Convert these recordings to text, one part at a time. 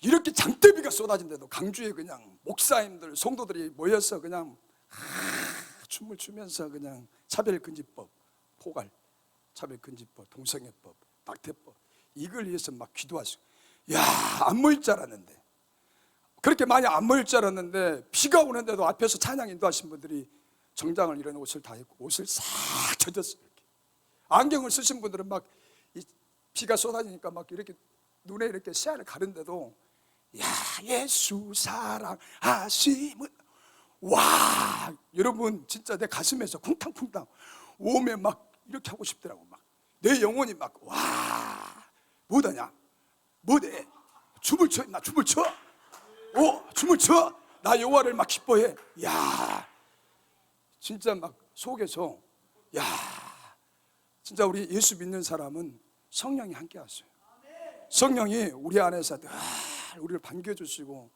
이렇게 장대비가 쏟아진데도 강주에 그냥 목사님들, 성도들이 모여서 그냥 춤을 추면서 그냥 차별금지법, 포괄, 차별금지법, 동성애법, 낙태법 이걸 위해서 막 기도하시고, 야, 안 모일 줄 알았는데, 그렇게 많이 안 모일 줄 알았는데 비가 오는데도 앞에서 찬양 인도하신 분들이 정장을 이런 옷을 다 입고 옷을 싹 젖었어요. 이렇게. 안경을 쓰신 분들은 막 이 비가 쏟아지니까 막 이렇게 눈에 이렇게 시야를 가른데도 야, 예수 사랑하심은, 와, 여러분 진짜 내 가슴에서 쿵탕쿵탕 오면 막 이렇게 하고 싶더라고. 막 내 영혼이 막, 와, 뭐다냐, 뭐대, 춤을 춰, 나 춤을 춰, 춤을 춰, 나 여호와를 막 기뻐해. 야, 진짜 막 속에서, 야, 진짜 우리 예수 믿는 사람은 성령이 함께 하세요. 성령이 우리 안에서 늘 우리를 반겨주시고,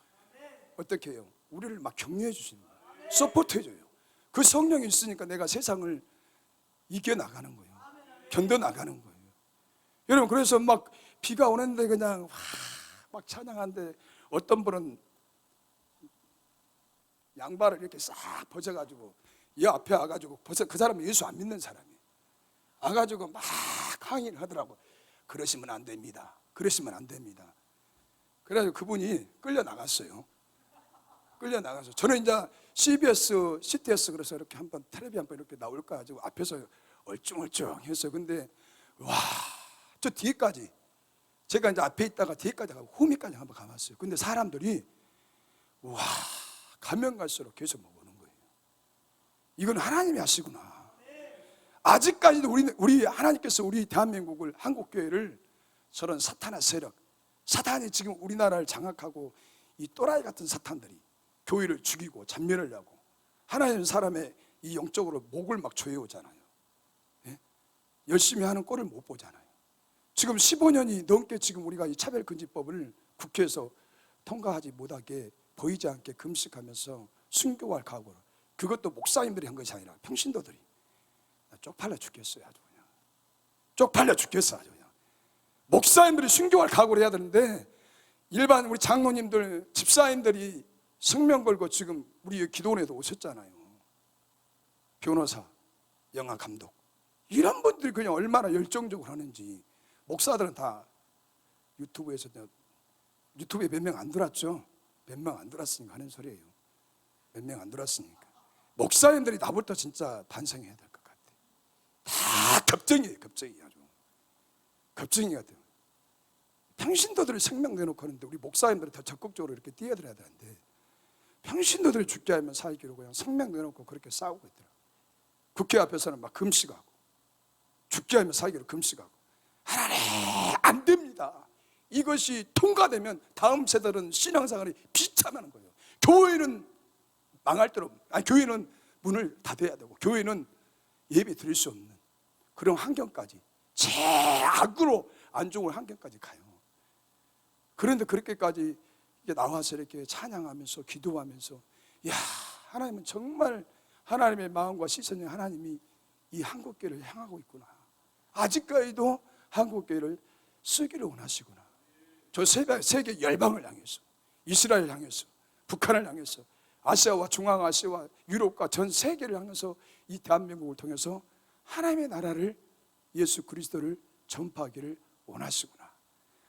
어떻게 해요? 우리를 막 격려해 주시는 거예요. 서포트해줘요. 그 성령이 있으니까 내가 세상을 이겨나가는 거예요. 견뎌나가는 거예요. 여러분, 그래서 막 비가 오는데 그냥 막 찬양하는데 어떤 분은 양발을 이렇게 싹 벗어가지고 이 앞에 와가지고, 벌써 그 사람은 예수 안 믿는 사람이에요. 와가지고 막 항의를 하더라고. 그러시면 안 됩니다. 그러시면 안 됩니다. 그래서 그분이 끌려 나갔어요. 끌려 나가서 저는 이제 CBS, CTS 그래서 이렇게 한번 텔레비 한번 이렇게 나올까 가지고 앞에서 얼쩡얼쩡 했어요. 근데 와, 저 뒤에까지, 제가 이제 앞에 있다가 뒤에까지 가고 후미까지 한번 가봤어요. 근데 사람들이 와, 가면 갈수록 계속 오는 거예요. 이건 하나님이 하시구나. 아직까지도 우리 하나님께서 우리 대한민국을, 한국교회를 저런 사탄의 세력, 사탄이 지금 우리나라를 장악하고 이 또라이 같은 사탄들이 교회를 죽이고 잔멸하려고 하나님 사람의 이 영적으로 목을 막 조여오잖아요. 예? 열심히 하는 꼴을 못 보잖아요. 지금 15년이 넘게 지금 우리가 이 차별금지법을 국회에서 통과하지 못하게, 보이지 않게 금식하면서 순교할 각오로, 그것도 목사님들이 한 것이 아니라 평신도들이. 쪽팔려 죽겠어요. 아주 그냥 쪽팔려 죽겠어. 아주 그냥 목사님들이 순교할 각오를 해야 되는데 일반 우리 장로님들, 집사님들이 성명 걸고 지금 우리 기도원에도 오셨잖아요. 변호사, 영화 감독, 이런 분들이 그냥 얼마나 열정적으로 하는지. 목사들은 다 유튜브에서, 유튜브에 몇 명 안 들어왔죠. 몇 명 안 들어왔으니까 하는 소리예요. 몇 명 안 들어왔으니까. 목사님들이 나부터 진짜 반성해야 될 것 같아. 다 겁쟁이에요. 겁쟁이. 아주 겁쟁이 같아요. 평신도들을 생명 내놓고 하는데 우리 목사님들은 더 적극적으로 이렇게 뛰어들어야 되는데, 평신도들을 죽게 하면 살기로 그냥 생명 내놓고 그렇게 싸우고 있더라고요. 국회 앞에서는 막 금식하고, 죽게 하면 살기로 금식하고. 하나님, 안 됩니다. 이것이 통과되면 다음 세대는 신앙생활이 비참하는 거예요. 교회는 망할 대로, 교회는 문을 닫아야 되고, 교회는 예배 드릴 수 없는 그런 환경까지, 최악으로 안 좋은 환경까지 가요. 그런데 그렇게까지 나와서 이렇게 찬양하면서 기도하면서, 야, 하나님은 정말 하나님의 마음과 시선이, 하나님이 이 한국교회를 향하고 있구나. 아직까지도 한국교회를 쓰기를 원하시구나. 저 세계 열방을 향해서, 이스라엘 향해서, 북한을 향해서, 아시아와 중앙아시아와 유럽과 전 세계를 향해서 이 대한민국을 통해서 하나님의 나라를, 예수 그리스도를 전파하기를 원하시구나.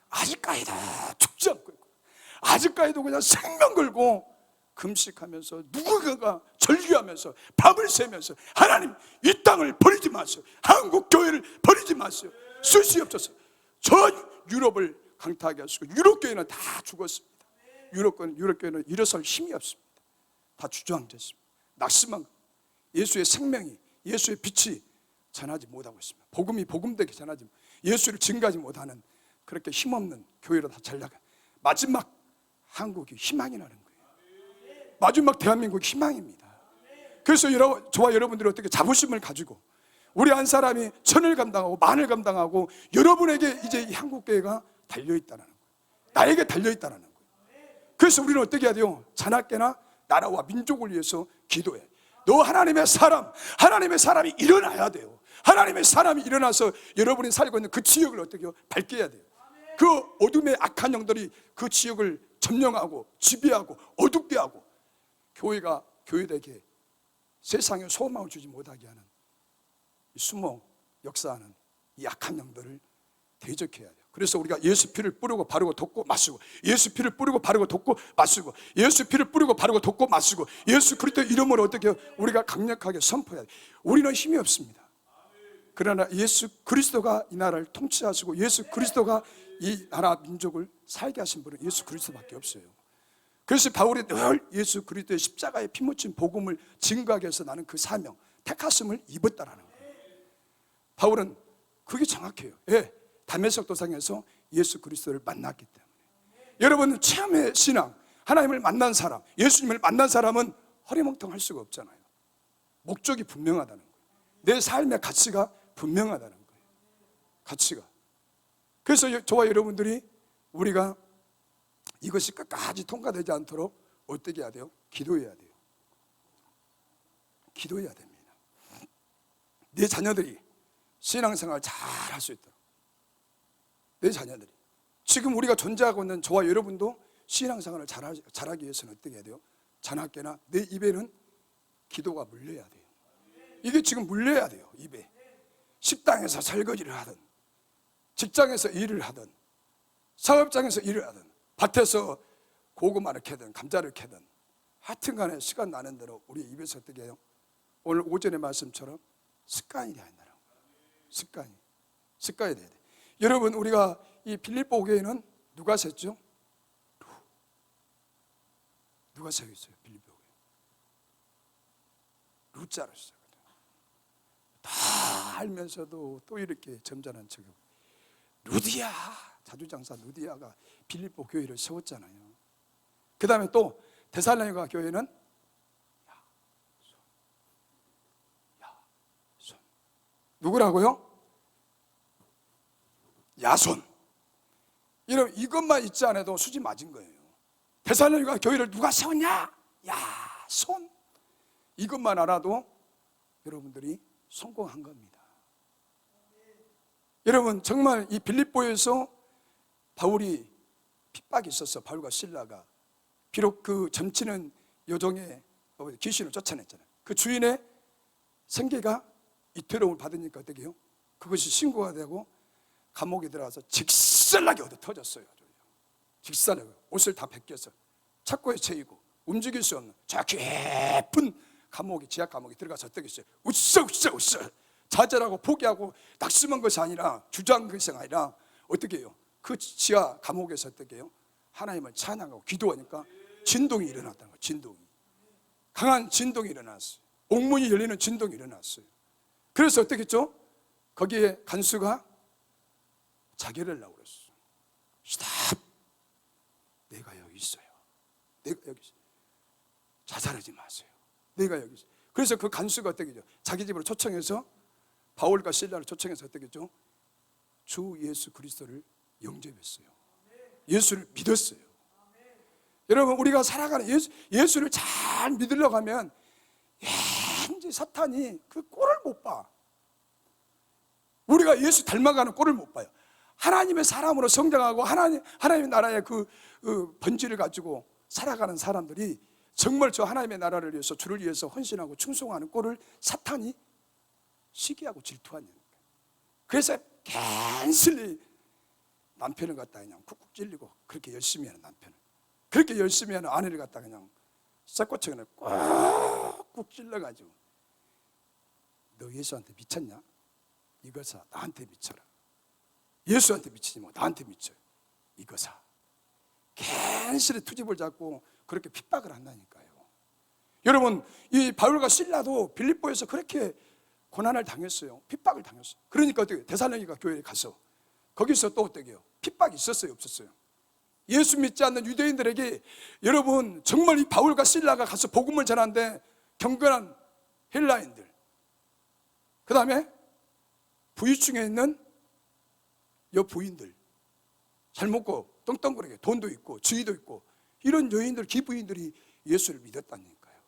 아직까지도 죽지 않고 있고, 아직까지도 그냥 생명 걸고 금식하면서 누군가가 절규하면서 밤을 새면서, 하나님 이 땅을 버리지 마세요. 한국 교회를 버리지 마세요. 수시없어서 전 유럽을 강타하게 하시고, 유럽 교회는 다 죽었습니다. 유럽 교회는 일어설 힘이 없습니다. 다 주저앉았습니다. 낙심한 예수의 생명이, 예수의 빛이 전하지 못하고 있습니다. 복음이 복음되게 전하지, 예수를 증거하지 못하는 그렇게 힘없는 교회로 다 전락한, 마지막 한국이 희망이 나는 거예요. 마지막 대한민국이 희망입니다. 그래서 저와 여러분들이 어떻게 자부심을 가지고 우리 한 사람이 천을 감당하고 만을 감당하고 여러분에게 이제 이 한국교회가 달려있다는 거예요. 나에게 달려있다는 거예요. 그래서 우리는 어떻게 해야 돼요? 자나깨나 나라와 민족을 위해서 기도해. 너 하나님의 사람이 일어나야 돼요. 하나님의 사람이 일어나서 여러분이 살고 있는 그 지역을 어떻게 해요? 밝혀야 돼요. 그 어둠의 악한 영들이 그 지역을 점령하고 지배하고 어둡게 하고 교회가 교회에게 세상에 소망을 주지 못하게 하는 숨어 역사하는 이 악한 영들을 대적해야 돼요. 그래서 우리가 예수 피를 뿌리고 바르고 덮고 마시고, 예수 피를 뿌리고 바르고 덮고 마시고, 예수 피를 뿌리고 바르고 덮고 마시고, 예수 그리스도 이름으로 어떻게 해요? 우리가 강력하게 선포해야 돼요. 우리는 힘이 없습니다. 그러나 예수 그리스도가 이 나라를 통치하시고 예수 그리스도가 이 나라 민족을 살게 하신 분은 예수 그리스도밖에 없어요. 그래서 바울이 늘 예수 그리스도의 십자가의 피 묻힌 복음을 증거하기 위해서 나는 그 사명, 택하심을 입었다라는 거예요. 바울은 그게 정확해요. 예, 다메섹 도상에서 예수 그리스도를 만났기 때문에. 여러분, 체험의 신앙, 하나님을 만난 사람, 예수님을 만난 사람은 허리멍텅할 수가 없잖아요. 목적이 분명하다는 거예요. 내 삶의 가치가 분명하다는 거예요. 가치가. 그래서 저와 여러분들이 우리가 이것이 끝까지 통과되지 않도록 어떻게 해야 돼요? 기도해야 돼요. 기도해야 됩니다. 내 자녀들이 신앙생활 잘 할 수 있도록. 내 자녀들이. 지금 우리가 존재하고 있는 저와 여러분도 신앙생활을 잘하기 위해서는 어떻게 해야 돼요? 자나깨나 내 입에는 기도가 물려야 돼요. 이게 지금 물려야 돼요. 입에. 식당에서 설거지를 하든, 직장에서 일을 하든, 사업장에서 일을 하든, 밭에서 고구마를 캐든 감자를 캐든 하여튼 간에 시간 나는 대로 우리 입에서 어떻게 해요? 오늘 오전의 말씀처럼 습관이 돼야 한다는 거예요. 습관이 돼야 돼. 여러분, 우리가 이 빌립보 교회는 누가 셌죠? 누가 세고 있어요? 빌립보 교회 루자로 시작해요. 다 알면서도 또 이렇게 점잖은 척하고. 루디아, 자주장사 루디아가 빌립보 교회를 세웠잖아요. 그 다음에 또 데살로니가 교회는 야손. 누구라고요? 야손. 여러분, 이것만 있지 않아도 수지 맞은 거예요. 데살로니가 교회를 누가 세웠냐? 야손. 이것만 알아도 여러분들이 성공한 겁니다. 여러분, 정말 이 빌립보에서 바울이 핍박이 있었어. 바울과 실라가 비록 그 점치는 여종의 귀신을 쫓아냈잖아요. 그 주인의 생계가 이태로움을 받으니까 어떻게 해요? 그것이 신고가 되고 감옥에 들어가서 직살나게 얻어 터졌어요. 직살나게 옷을 다 벗겨서 착고에 채이고 움직일 수 없는 저 깊은 감옥에, 지하 감옥에 들어가서 어떻게 했어요? 웃어 좌절하고 포기하고 낙심한 것이 아니라 주저한 것이 아니라 어떻게 해요? 그 지하 감옥에서 어떻게 해요? 하나님을 찬양하고 기도하니까 진동이 일어났다는 거예요. 진동이. 강한 진동이 일어났어요. 옥문이 열리는 진동이 일어났어요. 그래서 어떻게 했죠? 거기에 간수가 자결을 하려고 그랬어요. 스탑! 내가 여기 있어요. 내가 여기 있어요. 자살하지 마세요. 내가 여기 있어요. 그래서 그 간수가 어떻게 했죠? 자기 집으로 초청해서 바울과 실라를 초청해서 어떻게 했죠? 주 예수 그리스도를 영접했어요. 예수를 믿었어요. 여러분, 우리가 살아가는 예수를 잘 믿으려고 하면 왠지 사탄이 그 꼴을 못 봐. 우리가 예수 닮아가는 꼴을 못 봐요. 하나님의 사람으로 성장하고 하나님의 나라의 그 본질을 가지고 살아가는 사람들이 정말 저 하나님의 나라를 위해서 주를 위해서 헌신하고 충성하는 꼴을 사탄이 시기하고 질투하는 거예요. 그래서 간신히 남편을 갖다 그냥 쿡쿡 찔리고 그렇게 열심히 하는 남편을, 그렇게 열심히 하는 아내를 갖다 그냥 쇠꼬챙이를 꾹꾹 찔러가지고 너 예수한테 미쳤냐? 이거사 나한테 미쳐라. 예수한테 미치지 마. 나한테 미쳐. 이거사. 간신히 투집을 잡고 그렇게 핍박을 한다니까요. 여러분, 이 바울과 실라도 빌립보에서 그렇게 고난을 당했어요. 핍박을 당했어요. 그러니까 어떻게 데살로니가 교회에 가서 거기서 또 어떻게 해요? 핍박이 있었어요, 없었어요? 예수 믿지 않는 유대인들에게 여러분 정말 이 바울과 실라가 가서 복음을 전하는데 경건한 헬라인들, 그 다음에 부유층에 있는 여부인들, 잘 먹고 떵떵거리게 돈도 있고 지위도 있고 이런 여인들, 기부인들이 예수를 믿었다니까요.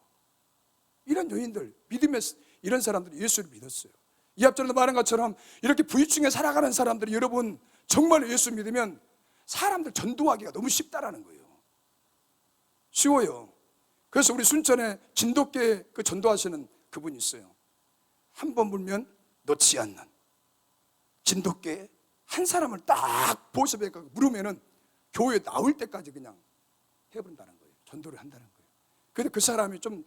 이런 여인들, 믿음의 이런 사람들이 예수를 믿었어요. 이 앞전에도 말한 것처럼 이렇게 부유층에 살아가는 사람들이 여러분 정말 예수 믿으면 사람들 전도하기가 너무 쉽다라는 거예요. 쉬워요. 그래서 우리 순천에 진돗개 그 전도하시는 그분이 있어요. 한 번 물면 놓지 않는 진돗개 한 사람을 딱 보습해 물으면은 교회 나올 때까지 그냥 해버린다는 거예요. 전도를 한다는 거예요. 근데 그 사람이 좀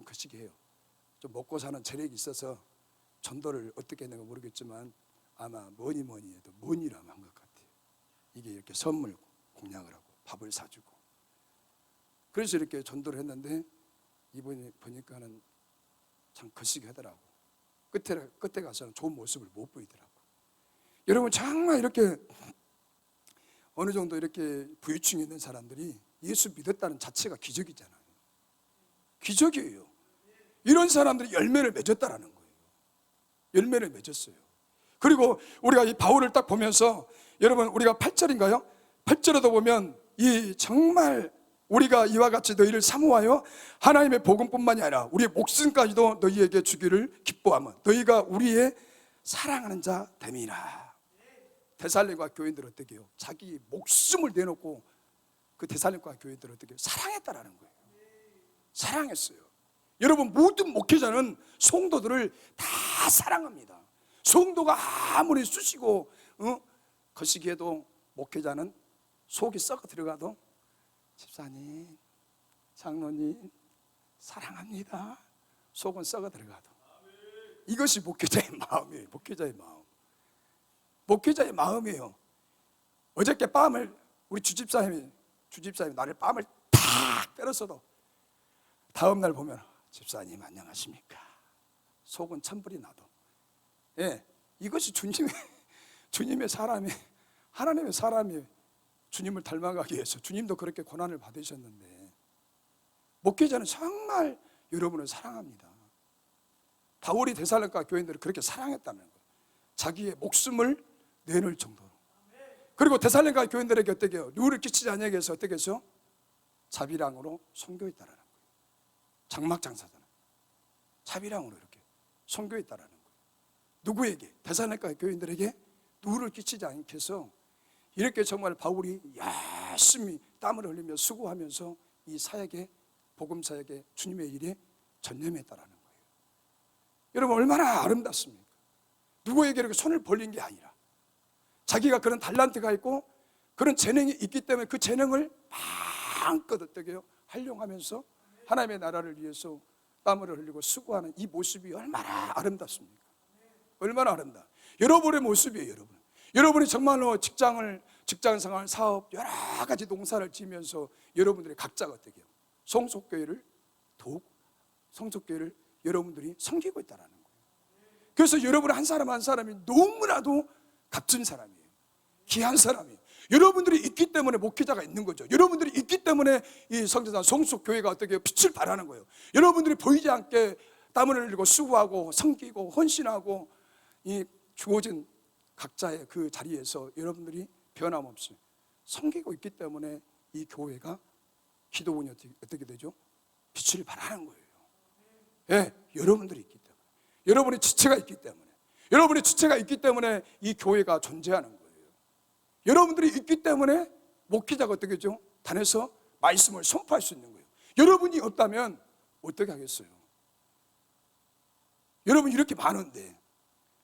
거시기 해요. 좀 먹고 사는 재력이 있어서 전도를 어떻게 했는가 모르겠지만 아마 뭐니 해도 뭐니라고 한 것 같아요. 이게 이렇게 선물 공양을 하고 밥을 사주고 그래서 이렇게 전도를 했는데 이분이 보니까는 참 거시기 하더라고. 끝에 가서는 좋은 모습을 못 보이더라고. 여러분 정말 이렇게 어느 정도 이렇게 부유층에 있는 사람들이 예수 믿었다는 자체가 기적이잖아요. 기적이에요. 이런 사람들이 열매를 맺었다라는 거예요. 열매를 맺었어요. 그리고 우리가 이 바울을 딱 보면서 여러분 우리가 8절인가요? 8절에도 보면 이 정말 우리가 이와 같이 너희를 사모하여 하나님의 복음뿐만이 아니라 우리의 목숨까지도 너희에게 주기를 기뻐하면 너희가 우리의 사랑하는 자 됨이라. 데살로니가 교인들 어떻게 해요? 자기 목숨을 내놓고 그 데살로니가 교인들 어떻게 해요? 사랑했다라는 거예요. 사랑했어요. 여러분 모든 목회자는 성도들을 다 사랑합니다. 성도가 아무리 쑤시고 거시기에도 목회자는 속이 썩어 들어가도 집사님, 장로님 사랑합니다. 속은 썩어 들어가도 이것이 목회자의 마음이에요. 목회자의 마음. 목회자의 마음이에요. 어저께 밤을 우리 주집사님이 나를 밤을 탁 때렸어도 다음날 보면 집사님 안녕하십니까? 속은 천불이 나도. 예, 이것이 주님의 사람이 하나님의 사람이 주님을 닮아가기 위해서 주님도 그렇게 고난을 받으셨는데 목회자는 정말 여러분을 사랑합니다. 바울이 데살로니가 교인들을 그렇게 사랑했다는 거예요. 자기의 목숨을 내놓을 정도로. 그리고 데살로니가 교인들에게 어떻게 해요? 누구를 끼치지 않게 해서 어떻게 해서 자비랑으로 섬겨있다라는 거예요. 장막장사잖아요. 자비랑으로 이렇게 섬겨있다라는 거예요. 누구에게? 데살로니가 교인들에게 누구를 끼치지 않게 해서 이렇게 정말 바울이 열심히 땀을 흘리며 수고하면서 이 사역에 복음 사역에 주님의 일에 전념했다라는 거예요. 여러분 얼마나 아름답습니까? 누구에게 이렇게 손을 벌린 게 아니라 자기가 그런 달란트가 있고 그런 재능이 있기 때문에 그 재능을 마음껏 어떻게 해요? 활용하면서 하나님의 나라를 위해서 땀을 흘리고 수고하는 이 모습이 얼마나 아름답습니까? 얼마나 아름다워. 여러분의 모습이에요. 여러분이 정말로 직장 생활, 사업 여러 가지 농사를 지면서 여러분들이 각자가 어떻게 해요? 성속교회를 여러분들이 섬기고 있다는 거예요. 그래서 여러분 한 사람 한 사람이 너무나도 값진 사람이에요. 귀한 사람이에요. 여러분들이 있기 때문에 목회자가 있는 거죠. 여러분들이 있기 때문에 이 성전산 성속교회가 어떻게 빛을 발하는 거예요. 여러분들이 보이지 않게 땀을 흘리고 수고하고 섬기고 헌신하고 이 주어진 각자의 그 자리에서 여러분들이 변함없이 섬기고 있기 때문에 이 교회가 기도원이 어떻게 되죠? 빛을 발하는 거예요. 예, 여러분들이 있기 때문에, 여러분의 지체가 있기 때문에, 여러분의 지체가 있기 때문에 이 교회가 존재하는 거예요. 여러분들이 있기 때문에 목회자가 어떻게 되죠? 단에서 말씀을 선포할 수 있는 거예요. 여러분이 없다면 어떻게 하겠어요? 여러분 이렇게 많은데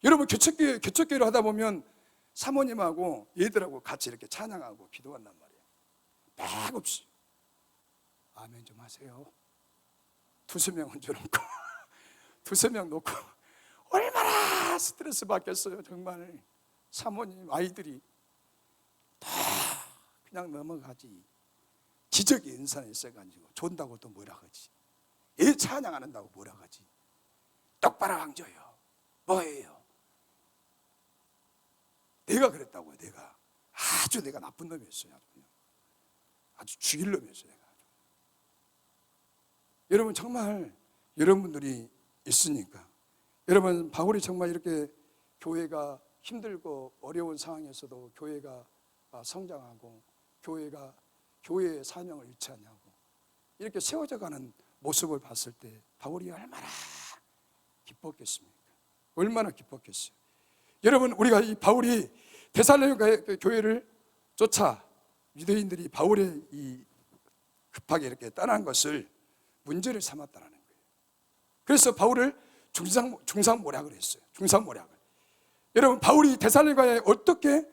여러분 개척교회를 하다 보면 사모님하고 얘들하고 같이 이렇게 찬양하고 기도한단 말이에요. 맥없이 아멘 좀 하세요. 두세 명 얹어놓고 두세 명 놓고 얼마나 스트레스 받겠어요. 정말 사모님 아이들이 다 그냥 넘어가지. 기적의 은사는 있어가지고 존다고 또 뭐라 하지. 얘 찬양 안 한다고 뭐라 하지. 똑바로 왕줘요. 뭐예요? 내가 그랬다고요. 내가 아주 내가 나쁜 놈이었어요. 아주 죽일 놈이었어요. 여러분 정말 여러분들이 있으니까 여러분 바울이 정말 이렇게 교회가 힘들고 어려운 상황에서도 교회가 성장하고 교회가 교회의 사명을 잃지 않냐고 이렇게 세워져가는 모습을 봤을 때 바울이 얼마나 기뻤겠습니까? 얼마나 기뻤겠어요. 여러분 우리가 이 바울이 데살로니가 교회를 쫓아 유대인들이 바울의 이 급하게 이렇게 떠난 것을 문제를 삼았다는 거예요. 그래서 바울을 중상모략을 했어요. 중상모략을. 여러분, 바울이 데살로니가에 어떻게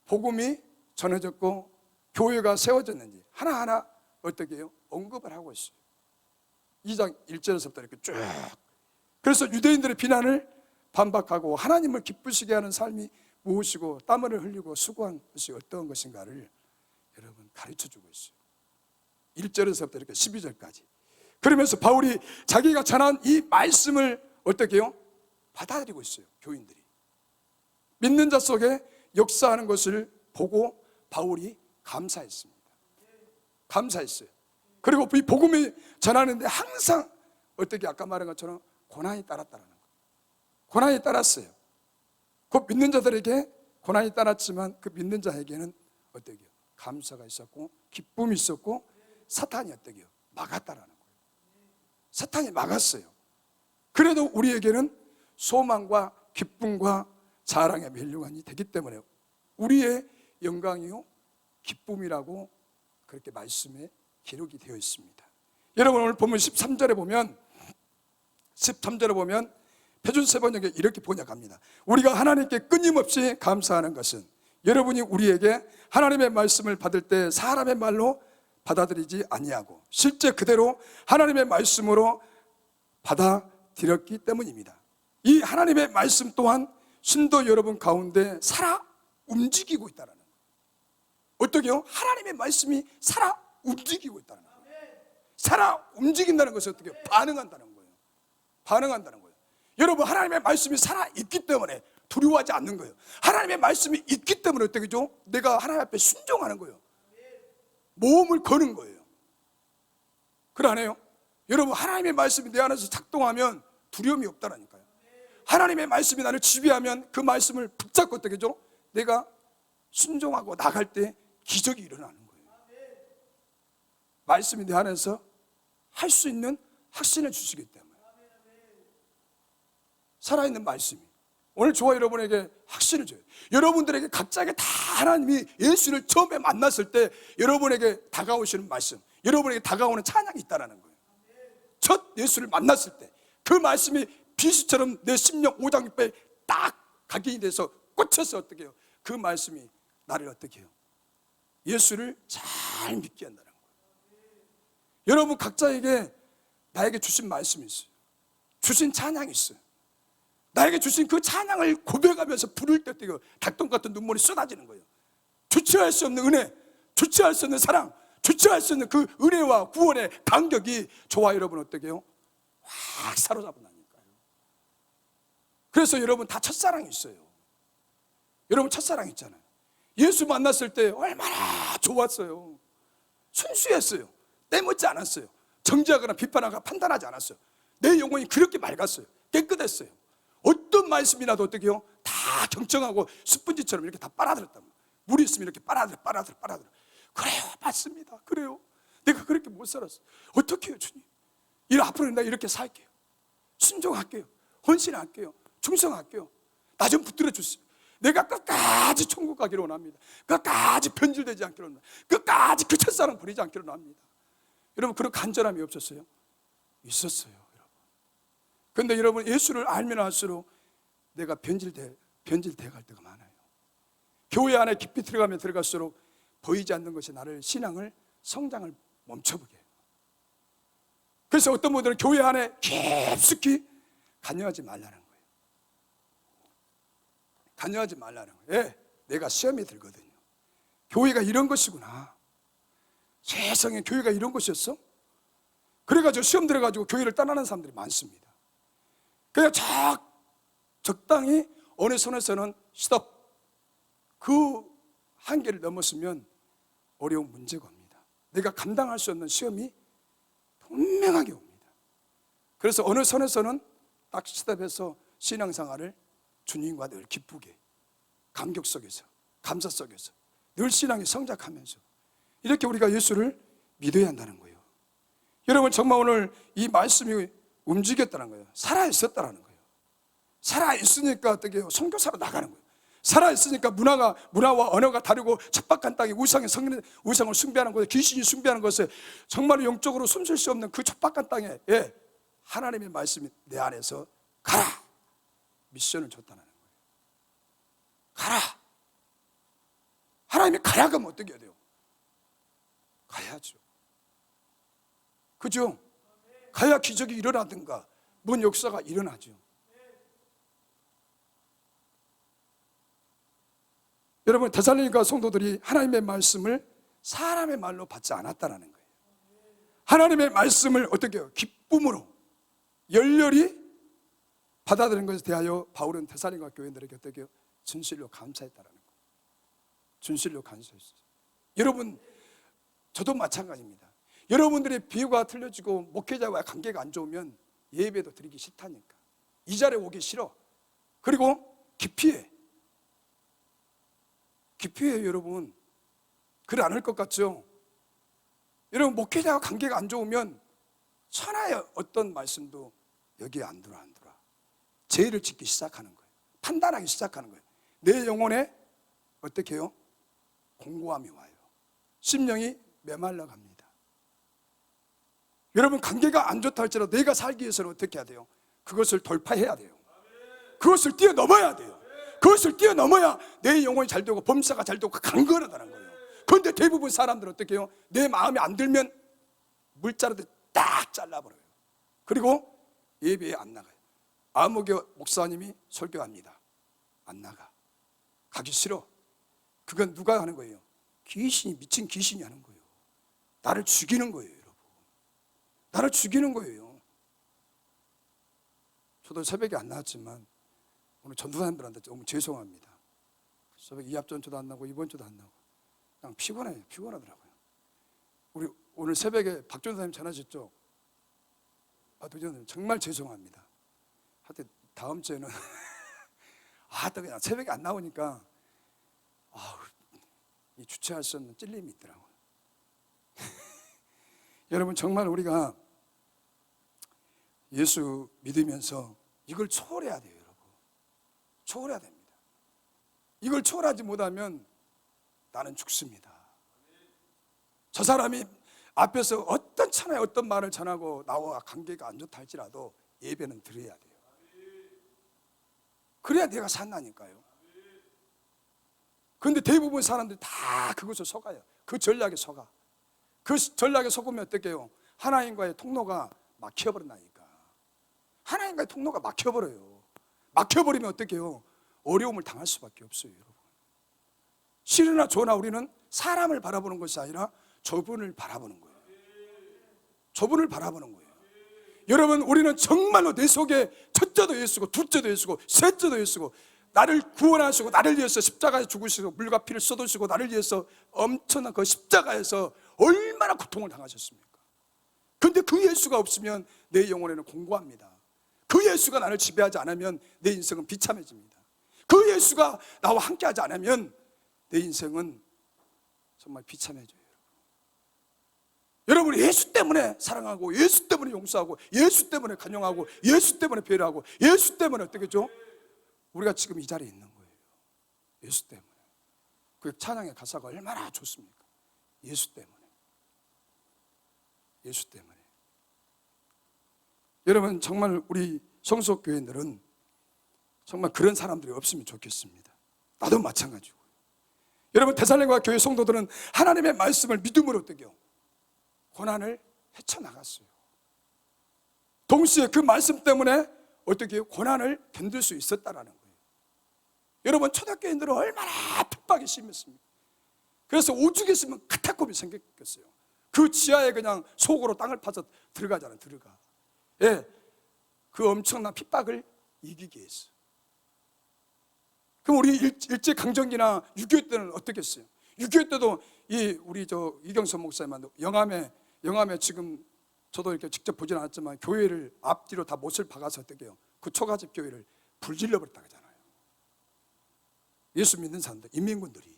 복음이 전해졌고 교회가 세워졌는지 하나하나 어떻게 해요? 언급을 하고 있어요. 2장 1절에서부터 이렇게 쭉. 그래서 유대인들의 비난을 반박하고 하나님을 기쁘시게 하는 삶이 무엇이고 땀을 흘리고 수고한 것이 어떤 것인가를 여러분 가르쳐주고 있어요. 1절에서부터 이렇게 12절까지. 그러면서 바울이 자기가 전한 이 말씀을 어떻게 해요? 받아들이고 있어요. 교인들이 믿는 자 속에 역사하는 것을 보고 바울이 감사했습니다. 감사했어요. 그리고 이 복음이 전하는데 항상 어떻게 아까 말한 것처럼 고난이 따랐다는 거예요. 고난이 따랐어요. 그 믿는 자들에게 고난이 따랐지만 그 믿는 자에게는 어떻게 해요? 감사가 있었고 기쁨이 있었고 사탄이 어떻게 해요? 막았다라는 거예요. 사탄이 막았어요. 그래도 우리에게는 소망과 기쁨과 자랑의 멸류관이 되기 때문에 우리의 영광이요 기쁨이라고 그렇게 말씀에 기록이 되어 있습니다. 여러분, 오늘 본문 13절에 보면 표준세 번역에 이렇게 번역합니다. 우리가 하나님께 끊임없이 감사하는 것은 여러분이 우리에게 하나님의 말씀을 받을 때 사람의 말로 받아들이지 아니하고 실제 그대로 하나님의 말씀으로 받아들였기 때문입니다. 이 하나님의 말씀 또한 신도 여러분 가운데 살아 움직이고 있다는 거예요. 어떻게요? 하나님의 말씀이 살아 움직이고 있다는 거예요. 살아 움직인다는 것은 어떻게 해요? 반응한다는 거예요. 반응한다는 거예요. 여러분, 하나님의 말씀이 살아 있기 때문에 두려워하지 않는 거예요. 하나님의 말씀이 있기 때문에 어떻게 죠? 내가 하나님 앞에 순종하는 거예요. 모험을 거는 거예요. 그래 안 해요? 여러분, 하나님의 말씀이 내 안에서 작동하면 두려움이 없다라니까요. 하나님의 말씀이 나를 지배하면 그 말씀을 붙잡고 어떻게 죠? 내가 순종하고 나갈 때 기적이 일어나는 거예요. 말씀이 내 안에서 할 수 있는 확신을 주시기 때문에. 살아있는 말씀이 오늘 저와 여러분에게 확신을 줘요. 여러분들에게 각자에게 다 하나님이 예수를 처음에 만났을 때 여러분에게 다가오시는 말씀, 여러분에게 다가오는 찬양이 있다는 거예요. 첫 예수를 만났을 때 그 말씀이 비수처럼 내 심령 오장육부에 딱 각인이 돼서 꽂혀서 어떻게 해요? 그 말씀이 나를 어떻게 해요? 예수를 잘 믿게 한다는 거예요. 여러분 각자에게 나에게 주신 말씀이 있어요. 주신 찬양이 있어요. 나에게 주신 그 찬양을 고백하면서 부를 때 어떻게 해요? 닭똥 같은 눈물이 쏟아지는 거예요. 주체할 수 없는 은혜, 주체할 수 없는 사랑, 주체할 수 없는 그 은혜와 구원의 감격이 저와 여러분 어떻게 해요? 확 사로잡는다니까요. 그래서 여러분 다 첫사랑이 있어요. 여러분 첫사랑 있잖아요. 예수 만났을 때 얼마나 좋았어요. 순수했어요. 때묻지 않았어요. 정죄하거나 비판하거나 판단하지 않았어요. 내 영혼이 그렇게 맑았어요. 깨끗했어요. 어떤 말씀이라도 어떻게 해요? 다 경청하고 스펀지처럼 이렇게 다 빨아들였단 말이에요. 물이 있으면 이렇게 빨아들여. 그래요, 맞습니다. 그래요. 내가 그렇게 못 살았어. 어떻게 해요, 주님? 앞으로는 나 이렇게 살게요. 순종할게요. 헌신할게요. 충성할게요. 나 좀 붙들어 주세요. 내가 끝까지 천국 가기를 원합니다. 끝까지 변질되지 않기를 원합니다. 끝까지 그 첫사랑 버리지 않기를 원합니다. 여러분, 그런 간절함이 없었어요? 있었어요, 여러분. 그런데 여러분, 예수를 알면 알수록 내가 변질돼 갈 때가 많아요. 교회 안에 깊이 들어가면 들어갈수록 보이지 않는 것이 나를 신앙을 성장을 멈춰보게 해요. 그래서 어떤 분들은 교회 안에 깊숙이 관여하지 말라는 거예요. 관여하지 말라는 거예요. 예, 내가 시험이 들거든요. 교회가 이런 것이구나. 세상에 교회가 이런 것이었어? 그래가지고 시험 들어가지고 교회를 떠나는 사람들이 많습니다. 그냥 적당히 어느 선에서는 스톱. 그 한계를 넘었으면 어려운 문제가 옵니다. 내가 감당할 수 없는 시험이 분명하게 옵니다. 그래서 어느 선에서는 딱 스톱해서 신앙생활을 주님과 늘 기쁘게 감격 속에서 감사 속에서 늘 신앙이 성장하면서 이렇게 우리가 예수를 믿어야 한다는 거예요. 여러분 정말 오늘 이 말씀이 움직였다는 거예요. 살아있었다는 거예요. 살아있으니까 어떻게 해요? 선교사로 나가는 거예요. 살아있으니까 문화와 언어가 다르고 척박한 땅에 우상을 숭배하는 것에, 귀신이 숭배하는 것에 정말 영적으로 숨쉴 수 없는 그 척박한 땅에 하나님의 말씀이 내 안에서 가라, 미션을 줬다는 거예요. 가라. 하나님이 가라 그러면 어떻게 해야 돼요? 가야죠. 그죠? 가야 기적이 일어나든가 뭔 역사가 일어나죠. 여러분, 데살로니가 성도들이 하나님의 말씀을 사람의 말로 받지 않았다는 거예요. 하나님의 말씀을 어떻게 해요? 기쁨으로 열렬히 받아들인 것에 대하여 바울은 데살로니가 교인들에게 어떻게 해요? 진실로 감사했다는 거예요. 진실로 감사했어요. 여러분, 저도 마찬가지입니다. 여러분들의 비유가 틀려지고 목회자와 관계가 안 좋으면 예배도 드리기 싫다니까. 이 자리에 오기 싫어. 그리고 기피해. 기피해요, 여러분. 그래 안 할 것 같죠? 여러분, 목회자와 관계가 안 좋으면 천하의 어떤 말씀도 여기에 안 들어. 죄를 짓기 시작하는 거예요. 판단하기 시작하는 거예요. 내 영혼에 어떻게 해요? 공고함이 와요. 심령이 메말라 갑니다. 여러분, 관계가 안 좋다 할지라도 내가 살기 위해서는 어떻게 해야 돼요? 그것을 돌파해야 돼요. 그것을 뛰어넘어야 돼요. 그것을 뛰어넘어야 내 영혼이 잘 되고 범사가 잘 되고 강건하다는 거예요. 그런데 대부분 사람들은 어떻게 해요? 내 마음에 안 들면 물자루도 딱 잘라버려요. 그리고 예배에 안 나가요. 아무개 목사님이 설교합니다. 안 나가. 가기 싫어. 그건 누가 하는 거예요? 귀신이, 미친 귀신이 하는 거예요. 나를 죽이는 거예요, 여러분. 나를 죽이는 거예요. 저도 새벽에 안 나왔지만 오늘 전도사님들한테 너무 죄송합니다. 새벽 2합전주도 안 나고 이번 주도 안 나고 그냥 피곤하더라고요. 우리 오늘 새벽에 박 전도사님 전화하셨죠? 도전사님 정말 죄송합니다. 하여튼 다음 주에는 또 그냥 새벽에 안 나오니까 이 주체할 수 없는 찔림이 있더라고요. 여러분, 정말 우리가 예수 믿으면서 이걸 초월해야 돼요, 여러분. 초월해야 됩니다. 이걸 초월하지 못하면 나는 죽습니다. 저 사람이 앞에서 어떤 천하의 어떤 말을 전하고 나와 관계가 안 좋다 할지라도 예배는 드려야 돼요. 그래야 내가 산다니까요. 그런데 대부분 사람들이 다 그것을 속아요. 그 전략에 속아. 그 전략에 속으면 어떻게 해요? 하나님과의 통로가 막혀버린다니까. 하나님과의 통로가 막혀버려요. 막혀버리면 어떻게 해요? 어려움을 당할 수밖에 없어요, 여러분. 실이나 조나 우리는 사람을 바라보는 것이 아니라 저분을 바라보는 거예요. 저분을 바라보는 거예요. 여러분, 우리는 정말로 내 속에 첫째도 예수고 둘째도 예수고 셋째도 예수고 나를 구원하시고 나를 위해서 십자가에 죽으시고 물과 피를 쏟으시고 나를 위해서 엄청난 그 십자가에서 얼마나 고통을 당하셨습니까? 그런데 그 예수가 없으면 내 영혼에는 공고합니다. 그 예수가 나를 지배하지 않으면 내 인생은 비참해집니다. 그 예수가 나와 함께하지 않으면 내 인생은 정말 비참해져요. 여러분, 예수 때문에 사랑하고 예수 때문에 용서하고 예수 때문에 간용하고 예수 때문에 배려하고 예수 때문에 어떻게 죠? 우리가 지금 이 자리에 있는 거예요. 예수 때문에. 그 찬양의 가사가 얼마나 좋습니까? 예수 때문에. 예수 때문에. 여러분, 정말 우리 성소교회들은 정말 그런 사람들이 없으면 좋겠습니다. 나도 마찬가지고. 여러분, 데살로니가 교회 성도들은 하나님의 말씀을 믿음으로 어떻게 해요? 고난을 헤쳐나갔어요. 동시에 그 말씀 때문에 어떻게 해요? 고난을 견딜 수 있었다는 거예요. 여러분, 초대교인들은 얼마나 핍박이 심했습니까? 그래서 오죽 있으면 카타콤이 생겼겠어요. 그 지하에 그냥 속으로 땅을 파서 들어가잖아요. 들어가. 그 엄청난 핍박을 이기기 위해서. 그럼 우리 일제강점기나 6.25 때는 어떻게 했어요? 6.25 때도 우리 이경선 목사님한테 영암에 지금 저도 이렇게 직접 보진 않았지만 교회를 앞뒤로 다 못을 박아서 어떻게 해요? 그 초가집 교회를 불질러 버렸다 그러잖아요. 예수 믿는 사람들, 인민군들이.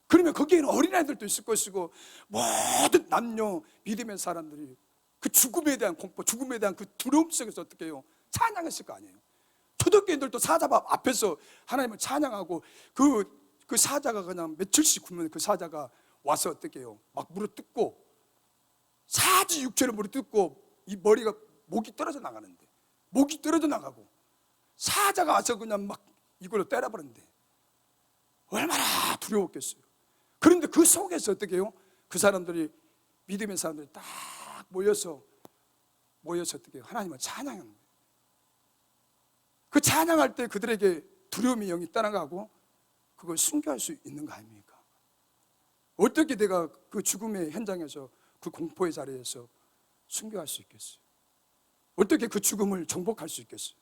그러면 거기에는 어린아이들도 있을 것이고 모든 남녀 믿음의 사람들이 그 죽음에 대한 공포, 죽음에 대한 그 두려움 속에서 어떻게 해요? 찬양했을 거 아니에요. 사두개인들도 사자 앞에서 하나님을 찬양하고 그 사자가 그냥 며칠씩 굶으면 그 사자가 와서 어떻게 해요? 막 물어뜯고 사지 육체를 물어뜯고 이 머리가 목이 떨어져 나가는데, 목이 떨어져 나가고 사자가 와서 그냥 막 이걸로 때려버렸는데 얼마나 두려웠겠어요. 그런데 그 속에서 어떻게 해요? 그 사람들이, 믿음의 사람들이 딱 모여서 어떻게 해요? 하나님을 찬양하는 거예요. 그 찬양할 때 그들에게 두려움이 영이 떠나가고 그걸 순교할 수 있는 거 아닙니까? 어떻게 내가 그 죽음의 현장에서, 그 공포의 자리에서 순교할 수 있겠어요? 어떻게 그 죽음을 정복할 수 있겠어요?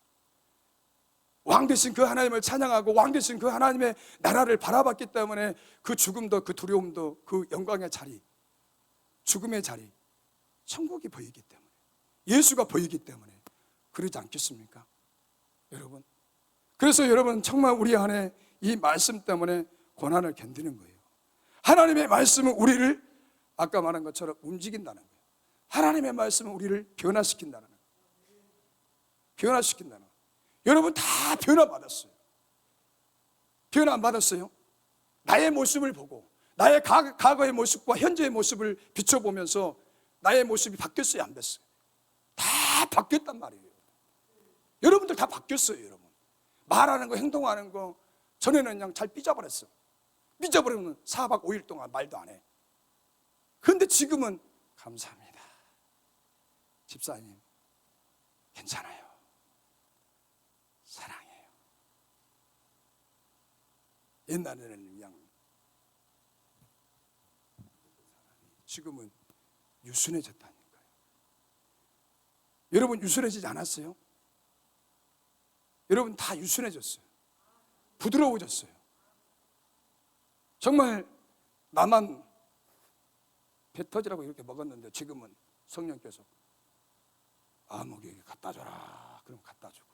왕 되신 그 하나님을 찬양하고 왕 되신 그 하나님의 나라를 바라봤기 때문에 그 죽음도, 그 두려움도, 그 영광의 자리, 죽음의 자리, 천국이 보이기 때문에, 예수가 보이기 때문에 그러지 않겠습니까? 여러분, 그래서 여러분 정말 우리 안에 이 말씀 때문에 고난을 견디는 거예요. 하나님의 말씀은 우리를 아까 말한 것처럼 움직인다는 거예요. 하나님의 말씀은 우리를 변화시킨다는 거예요. 변화시킨다는 거예요. 여러분 다 변화받았어요. 변화 안 받았어요? 나의 모습을 보고, 나의 과거의 모습과 현재의 모습을 비춰보면서 나의 모습이 바뀌었어요, 안 됐어요? 다 바뀌었단 말이에요. 여러분들 다 바뀌었어요. 여러분 말하는 거, 행동하는 거, 전에는 그냥 잘 삐져버렸어. 삐져버리면 4박 5일 동안 말도 안 해. 그런데 지금은 감사합니다, 집사님 괜찮아요, 사랑해요. 옛날에는 그냥, 지금은 유순해졌다니까요. 여러분 유순해지지 않았어요? 여러분 다 유순해졌어요. 부드러워졌어요. 정말 나만 배 터지라고 이렇게 먹었는데 지금은 성령께서 아무에게 갖다 줘라 그러면 갖다 주고,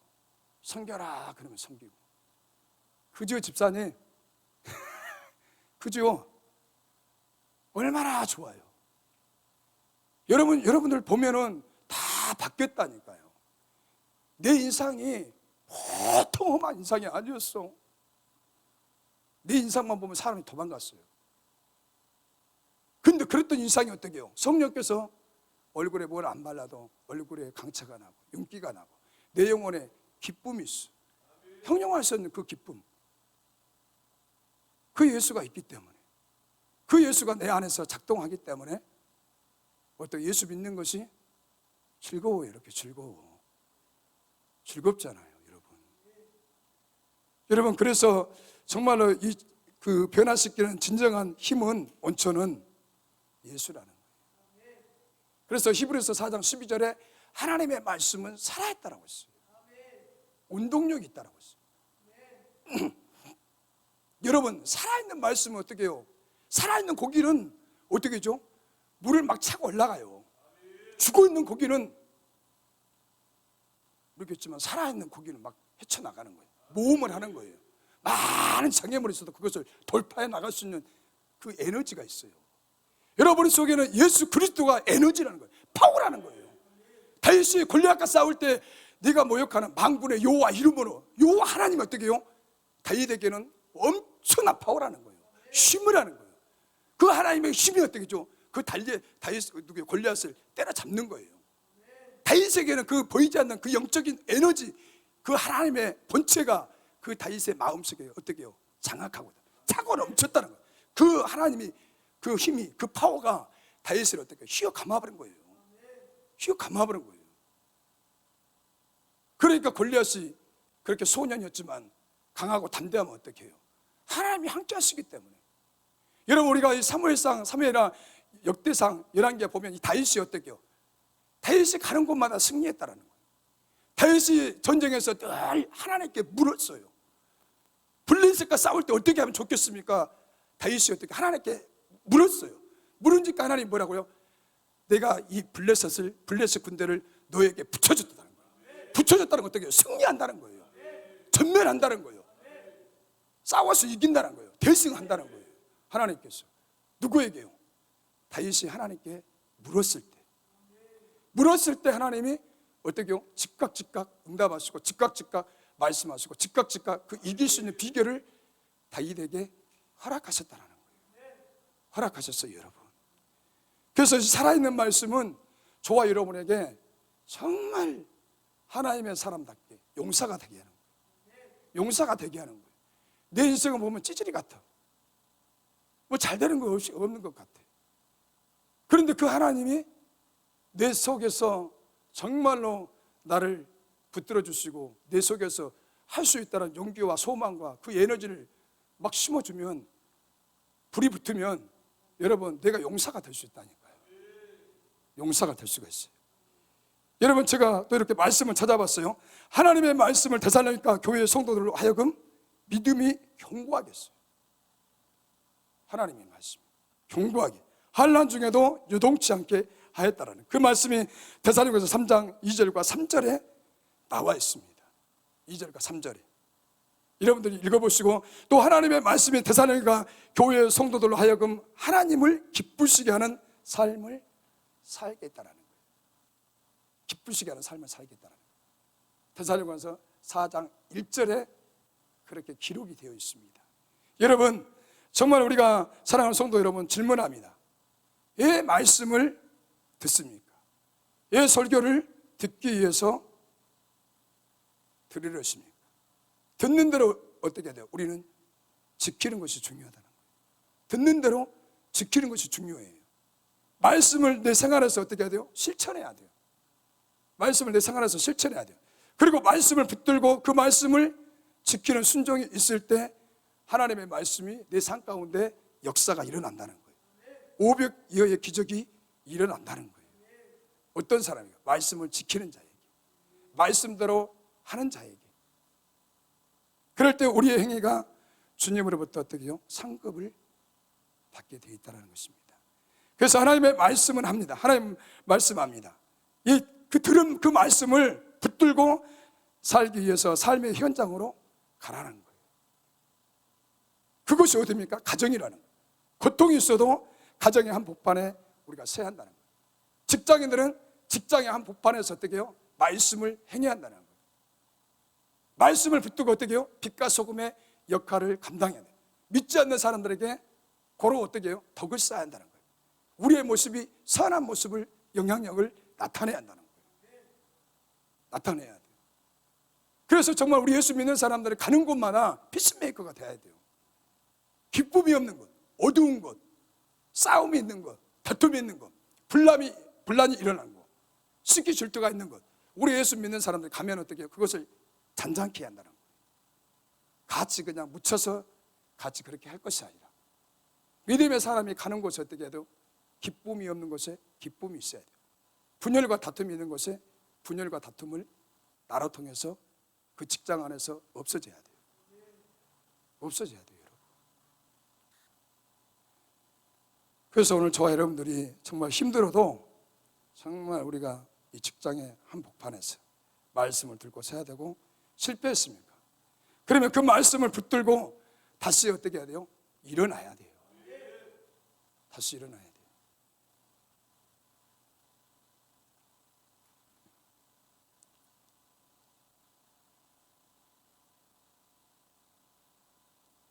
섬겨라 그러면 섬기고. 그죠 집사님? 그죠? 얼마나 좋아요. 여러분들 보면은 다 바뀌었다니까요. 내 인상이 보통 험한 인상이 아니었어. 내 인상만 보면 사람이 도망갔어요. 근데 그랬던 인상이 어떻게 해요? 성령께서 얼굴에 뭘 안 발라도 얼굴에 강차가 나고 윤기가 나고 내 영혼에 기쁨이 있어. 형용할 수 없는 그 기쁨, 그 예수가 있기 때문에, 그 예수가 내 안에서 작동하기 때문에 어떻게 예수 믿는 것이 즐거워요. 이렇게 즐겁잖아요. 여러분 그래서 정말로 그 변화시키는 진정한 힘은, 원천은 예수라는 거예요. 그래서 히브리서 4장 12절에 하나님의 말씀은 살아있다라고 했어요. 운동력이 있다라고 했어요. 여러분 살아있는 말씀은 어떻게 해요? 살아있는 고기는 어떻게 하죠? 물을 막 차고 올라가요. 죽어있는 고기는 모르겠지만 살아있는 고기는 막 헤쳐나가는 거예요. 모험을 하는 거예요. 많은 장애물이 있어도 그것을 돌파해 나갈 수 있는 그 에너지가 있어요. 여러분 속에는 예수 그리스도가 에너지라는 거예요. 파워라는 거예요. 다윗이 골리앗과 싸울 때 네가 모욕하는 만군의 여호와 이름으로, 여호와 하나님 어떻게 해요? 다윗에게는 엄청난 파워라는 거예요. 힘이라는 거예요. 그 하나님의 힘이 어떻게 죠? 그 골리앗을 때려잡는 거예요. 다윗에게는 그 보이지 않는 그 영적인 에너지, 그 하나님의 본체가 그 다윗의 마음속에 어떻게 해요? 장악하고 차고 넘쳤다는 거예요. 그 하나님이, 그 힘이, 그 파워가 다윗을 어떻게 휘어 감아버린 거예요. 휘어 감아버린 거예요. 그러니까 골리앗이 그렇게 소년이었지만 강하고 담대하면 어떻게 해요? 하나님이 함께 하시기 때문에. 여러분 우리가 이 사무엘상, 사무엘하 역대상 11개 보면 이 다윗이 어떻게 해요? 다윗이 가는 곳마다 승리했다라는 거예요. 다윗이 전쟁에서 늘 하나님께 물었어요. 블레셋과 싸울 때 어떻게 하면 좋겠습니까? 다윗이 어떻게 하나님께 물었어요. 물으니까 하나님 뭐라고요? 내가 이 블레셋 군대를 너에게 붙여줬다는 거예요. 붙여줬다는 건 어떻게 해요? 승리한다는 거예요. 전멸한다는 거예요. 싸워서 이긴다는 거예요. 대승한다는 거예요. 하나님께서 누구에게요? 다윗이 하나님께 물었을 때 하나님이 어떻게 해요? 즉각 응답하시고 즉각 말씀하시고 즉각 그 이길 수 있는 비결을 다윗에게 허락하셨다는 거예요. 허락하셨어요, 여러분. 그래서 살아있는 말씀은 저와 여러분에게 정말 하나님의 사람답게 용사가 되게 하는 거예요. 용사가 되게 하는 거예요. 내 인생을 보면 찌질이 같아. 뭐 잘 되는 거 없는 것 같아. 그런데 그 하나님이 내 속에서 정말로 나를 붙들어 주시고 내 속에서 할 수 있다는 용기와 소망과 그 에너지를 막 심어주면, 불이 붙으면 여러분, 내가 용사가 될 수 있다니까요. 용사가 될 수가 있어요. 여러분, 제가 또 이렇게 말씀을 찾아봤어요. 하나님의 말씀을 데살로니가 교회의 성도들로 하여금 믿음이 견고하게 했어요. 하나님의 말씀 견고하게, 환난 중에도 요동치 않게 하였다라는 그 말씀이 데살로니가서 3장 2절과 3절에 나와 있습니다. 2절과 3절에 여러분들이 읽어보시고, 또 하나님의 말씀이 데살로니가 교회 성도들로 하여금 하나님을 기쁘시게 하는 삶을 살겠다라는 거예요. 기쁘시게 하는 삶을 살겠다라는 거예요. 데살로니가서 4장 1절에 그렇게 기록이 되어 있습니다. 여러분, 정말 우리가 사랑하는 성도 여러분, 질문합니다. 왜 말씀을 듣습니까? 왜 설교를 듣기 위해서 들으셨습니까? 듣는 대로 어떻게 해야 돼요? 우리는 지키는 것이 중요하다는 거예요. 듣는 대로 지키는 것이 중요해요. 말씀을 내 생활에서 어떻게 해야 돼요? 실천해야 돼요. 말씀을 내 생활에서 실천해야 돼요. 그리고 말씀을 붙들고 그 말씀을 지키는 순종이 있을 때 하나님의 말씀이 내 삶 가운데 역사가 일어난다는 거예요. 500여의 기적이 일어난다는 거예요. 어떤 사람이요? 말씀을 지키는 자에게, 말씀대로 하는 자에게. 그럴 때 우리의 행위가 주님으로부터 어떻게 해요? 상급을 받게 되어 있다는 것입니다. 그래서 하나님의 말씀은 합니다. 하나님 말씀합니다. 들은 그 말씀을 붙들고 살기 위해서 삶의 현장으로 가라는 거예요. 그것이 어디입니까? 가정이라는 거예요. 고통이 있어도 가정의 한 복판에 우리가 서야 한다는 거예요. 직장인들은 직장의 한 복판에서 어떻게 해요? 말씀을 행해야 한다는 거예요. 말씀을 붙들고 어떻게 해요? 빛과 소금의 역할을 감당해야 돼요. 믿지 않는 사람들에게 고로 어떻게 해요? 덕을 쌓아야 한다는 거예요. 우리의 모습이 선한 모습을, 영향력을 나타내야 한다는 거예요. 나타내야 돼요. 그래서 정말 우리 예수 믿는 사람들이 가는 곳마다 피스메이커가 돼야 돼요. 기쁨이 없는 곳, 어두운 곳, 싸움이 있는 것, 다툼이 있는 것, 분란이 일어나는 것, 시기 질투가 있는 것, 우리 예수 믿는 사람들이 가면 어떻게 해요? 그것을 잔잔케 한다는 거예요. 같이 그냥 묻혀서 같이 그렇게 할 것이 아니라 믿음의 사람이 가는 곳에 어떻게 해야 돼요? 기쁨이 없는 곳에 기쁨이 있어야 돼요. 분열과 다툼이 있는 곳에 분열과 다툼을 나라 통해서 그 직장 안에서 없어져야 돼요. 없어져야 돼요, 여러분. 그래서 오늘 저와 여러분들이 정말 힘들어도 정말 우리가 이 직장의 한복판에서 말씀을 들고 서야 되고, 실패했습니까? 그러면 그 말씀을 붙들고 다시 어떻게 해야 돼요? 일어나야 돼요. 다시 일어나야 돼요.